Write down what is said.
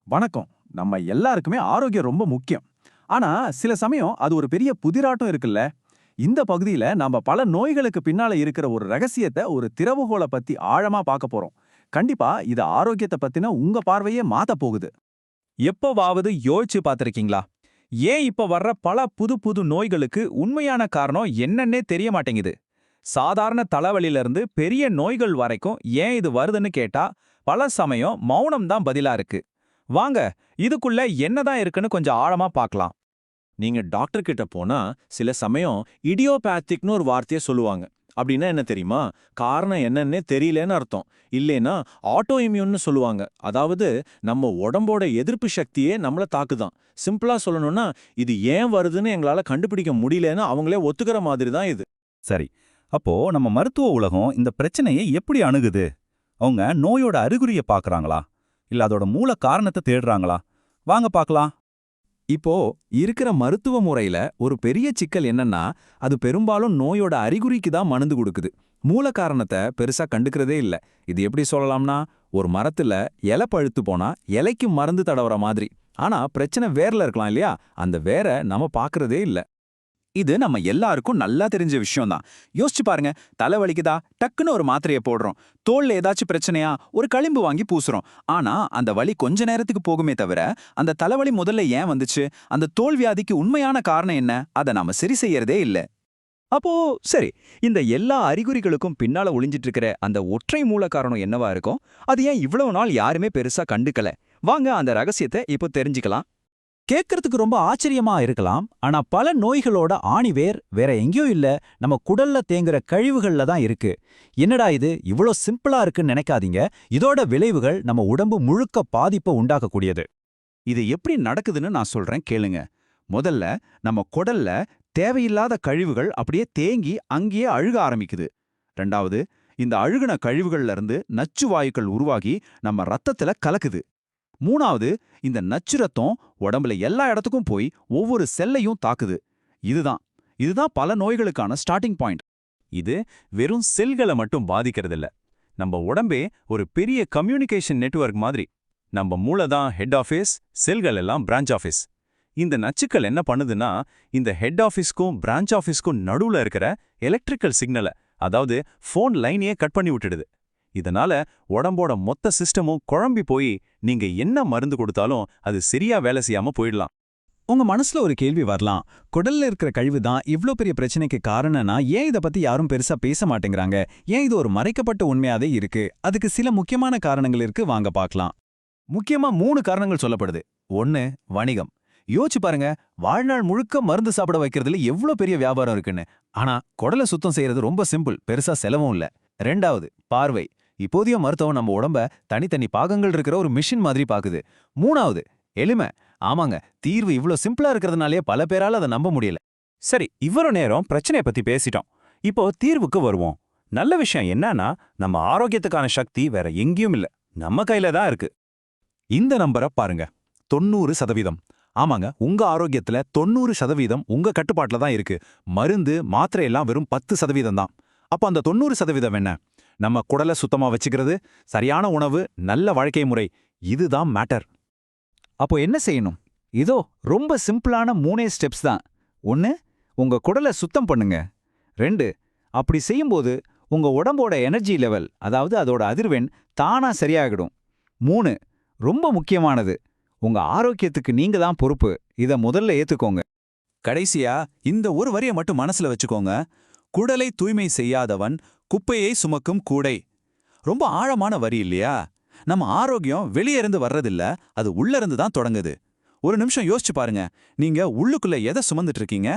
வணக்கம். நம்ம எல்லாருக்குமே ஆரோக்கியம் ரொம்ப முக்கியம். ஆனா, சில சமயம் அது ஒரு பெரிய புதிராட்டம் இருக்குல்ல? இந்த பகுதியில நாம பல நோய்களுக்கு பின்னால இருக்கிற ஒரு ரகசியத்த, ஒரு திறவுகோல பத்தி ஆழமா பார்க்க போறோம். கண்டிப்பா இது ஆரோக்கியத்த பத்தின உங்க பார்வையே மாத்தப் போகுது. எப்பவாவது யோசிச்சு பார்த்திருக்கீங்களா? ஏன் இப்ப வர்ற பல புது புது நோய்களுக்கு உண்மையான காரணம் என்னன்னே தெரிய மாட்டேங்குது. சாதாரண தலைவலியில இருந்து பெரிய நோய்கள் வரைக்கும் ஏன் இது வருதுன்னு கேட்டா, பல சமயம் மௌனம் தான் பதிலா இருக்கு. வாங்க, இதுக்குள்ள என்னதான் இருக்குன்னு கொஞ்சம் ஆழமா பார்க்கலாம். நீங்க டாக்டர் கிட்ட போனா சில சமயம் இடியோபேத்திக்னு ஒரு வார்த்தையை சொல்லுவாங்க. அப்படின்னா என்ன தெரியுமா? காரணம் என்னன்னே தெரியலன்னு அர்த்தம். இல்லைன்னா ஆட்டோ இம்யூன்னு சொல்லுவாங்க. அதாவது நம்ம உடம்போட எதிர்ப்பு சக்தியே நம்மள தாக்குதான். சிம்பிளா சொல்லணும்னா இது ஏன் வருதுன்னு எங்களால கண்டுபிடிக்க முடியலன்னு அவங்களே ஒத்துக்கிற மாதிரி தான் இது. சரி. அப்போ நம்ம மருத்துவ உலகம் இந்த பிரச்சனையை எப்படி அணுகுது? அவங்க நோயோட அறிகுறிய பார்க்கறாங்களா? இல்ல அதோட மூல காரணத்தை தேடுறாங்களா? வாங்க பார்க்கலாம். இப்போ இருக்கிற மருத்துவ முறையில ஒரு பெரிய சிக்கல் என்னன்னா, அது பெரும்பாலும் நோயோட அறிகுறிக்கு தான் மருந்து கொடுக்குது. மூல காரணத்தை பெருசா கண்டுக்கிறதே இல்ல. இது எப்படி சொல்லலாம்னா, ஒரு மரத்துல இலை பழுத்து போனா இலைக்கு மருந்து தடவற மாதிரி. ஆனா பிரச்சனை வேர்ல இருக்கலாம் இல்லையா? அந்த வேரை நம்ம பார்க்கறதே இல்ல. இது நம்ம எல்லாருக்கும் நல்லா தெரிஞ்ச விஷயம் தான். யோசிச்சு பாருங்க, தலை வலிக்குதா, டக்குன்னு ஒரு மாத்திரையை போடுறோம். தோல்ல ஏதாச்சும் பிரச்சனையா, ஒரு களிம்பு வாங்கி பூசுறோம். ஆனா அந்த வலி கொஞ்ச நேரத்துக்கு போகுமே தவிர, அந்த தலைவலி முதல்ல ஏன் வந்துச்சு, அந்த தோல் வியாதிக்கு உண்மையான காரணம் என்ன, அதை நாம சரி செய்யறதே இல்ல. அப்போ சரி, இந்த எல்லா அறிகுறிகளுக்கும் பின்னால ஒளிஞ்சிட்டு இருக்கிற அந்த ஒற்றை மூல காரணம் என்னவா இருக்கும்? அது ஏன் இவ்வளவு நாள் யாருமே பெருசா கண்டுக்கல? வாங்க அந்த ரகசியத்தை இப்போ தெரிஞ்சுக்கலாம். கேட்கறதுக்கு ரொம்ப ஆச்சரியமா இருக்கலாம். ஆனா பல நோய்களோட ஆணிவேர் வேற எங்கேயோ இல்ல, நம்ம குடல்ல தேங்குற கழிவுகள்ல தான் இருக்கு. என்னடா இது இவ்ளோ சிம்பிளா இருக்குன்னு நினைக்காதீங்க. இதோட விளைவுகள் நம்ம உடம்பு முழுக்க பாதிப்பை உண்டாக்கக்கூடியது. இது எப்படி நடக்குதுன்னு நான் சொல்றேன் கேளுங்க. முதல்ல நம்ம குடல்ல தேவையில்லாத கழிவுகள் அப்படியே தேங்கி அங்கேயே அழுக ஆரம்பிக்குது. ரெண்டாவது, இந்த அழுகுன கழிவுகள்ல இருந்து நச்சு வாயுக்கள் உருவாகி நம்ம ரத்தத்துல கலக்குது. மூணாவது, இந்த நச்சு ரத்தம் உடம்புல எல்லா இடத்துக்கும் போய் ஒவ்வொரு செல்லையும் தாக்குது. இதுதான் பல நோய்களுக்கான ஸ்டார்டிங் பாயிண்ட். இது வெறும் செல்களை மட்டும் பாதிக்கிறதில்ல. நம்ம உடம்பே ஒரு பெரிய கம்யூனிகேஷன் நெட்வொர்க் மாதிரி. நம்ம மூளை தான் ஹெட் ஆஃபீஸ், செல்கள் எல்லாம் பிரான்ச் ஆஃபீஸ். இந்த நச்சுக்கள் என்ன பண்ணுதுன்னா, இந்த ஹெட் ஆஃபீஸ்க்கும் பிரான்ச் ஆஃபீஸ்க்கும் நடுவுல இருக்கிற எலக்ட்ரிக்கல் சிக்னலை, அதாவது ஃபோன் லைனையே கட் பண்ணி விட்டுடுது. இதனால உடம்போட மொத்த சிஸ்டமும் குழம்பி போய் நீங்க என்ன மருந்து கொடுத்தாலும் அது சரியா வேலை செய்யாம போயிடலாம். உங்க மனசுல ஒரு கேள்வி வரலாம். குடல்ல இருக்கிற கழிவு தான் இவ்ளோ பெரிய பிரச்சனைக்கு காரணம்னா ஏன் இத பத்தி யாரும் பெருசா பேச மாட்டேங்கிறாங்க? ஏன் இது ஒரு மறைக்கப்பட்ட உண்மையாவே இருக்கு? அதுக்கு சில முக்கியமான காரணங்கள் இருக்கு, வாங்க பார்க்கலாம். முக்கியமா 3 காரணங்கள் சொல்லப்படுது. 1, வணிகம். யோசிச்சு பாருங்க, வாழ்நாள் முழுக்க மருந்து சாப்பிட வைக்கிறதுல எவ்ளோ பெரிய வியாபாரம் இருக்குன்னு. ஆனா குடலை சுத்தம் செய்யறது ரொம்ப சிம்பிள், பெருசா செலவும் இல்ல. 2வது, பார்வை. இப்போதைய மருத்துவம் நம்ம உடம்ப தனித்தனி பாகங்கள் இருக்கிற ஒரு மிஷின் மாதிரி பாக்குது. 3வது, எளிமை. ஆமாங்க, தீர்வு இவ்ளோ சிம்பிளா இருக்கிறதுனாலே பல பேரால அதை நம்ப முடியல. சரி, இவ்வளவு நேரம் பிரச்சனைய பத்தி பேசிட்டோம். இப்போ தீர்வுக்கு வருவோம். நல்ல விஷயம் என்னன்னா, நம்ம ஆரோக்கியத்துக்கான சக்தி வேற எங்கேயும் இல்ல, நம்ம கையில தான் இருக்கு. இந்த நம்பரை பாருங்க, 90%. ஆமாங்க, உங்க ஆரோக்கியத்துல 90% உங்க கட்டுப்பாட்டுல தான் இருக்கு. மருந்து, மாத்திரை எல்லாம் வெறும் 10% தான். அப்ப அந்த 90% என்ன? நம்ம குடலை சுத்தமா வச்சுக்கிறது, சரியான உணவு, நல்ல வாழ்க்கை முறை. இதுதான் மேட்டர். அப்போ என்ன செய்யணும்? இதோ ரொம்ப சிம்பிளான 3 ஸ்டெப்ஸ் தான். 1, உங்க குடலை சுத்தம் பண்ணுங்க. 2, அப்படி செய்யும்போது உங்க உடம்போட எனர்ஜி லெவல், அதாவது அதோட அதிர்வெண் தானா சரியாகிடும். 3, ரொம்ப முக்கியமானது, உங்க ஆரோக்கியத்துக்கு நீங்க தான் பொறுப்பு. இத முதல்ல ஏத்துக்கோங்க. கடைசியா இந்த ஒரு வரியை மட்டும் மனசுல வச்சுக்கோங்க. குடலை தூய்மை செய்யாதவன் குப்பையை சுமக்கும் கூடை. ரொம்ப ஆழமான வரி இல்லையா? நம்ம ஆரோக்கியம் வெளியே இருந்து வர்றதில்ல, அது உள்ள இருந்து தான் தொடங்குது. ஒரு நிமிஷம் யோசிச்சு பாருங்க, நீங்க உள்ளுக்குள்ள எதை சுமந்துட்டு இருக்கீங்க?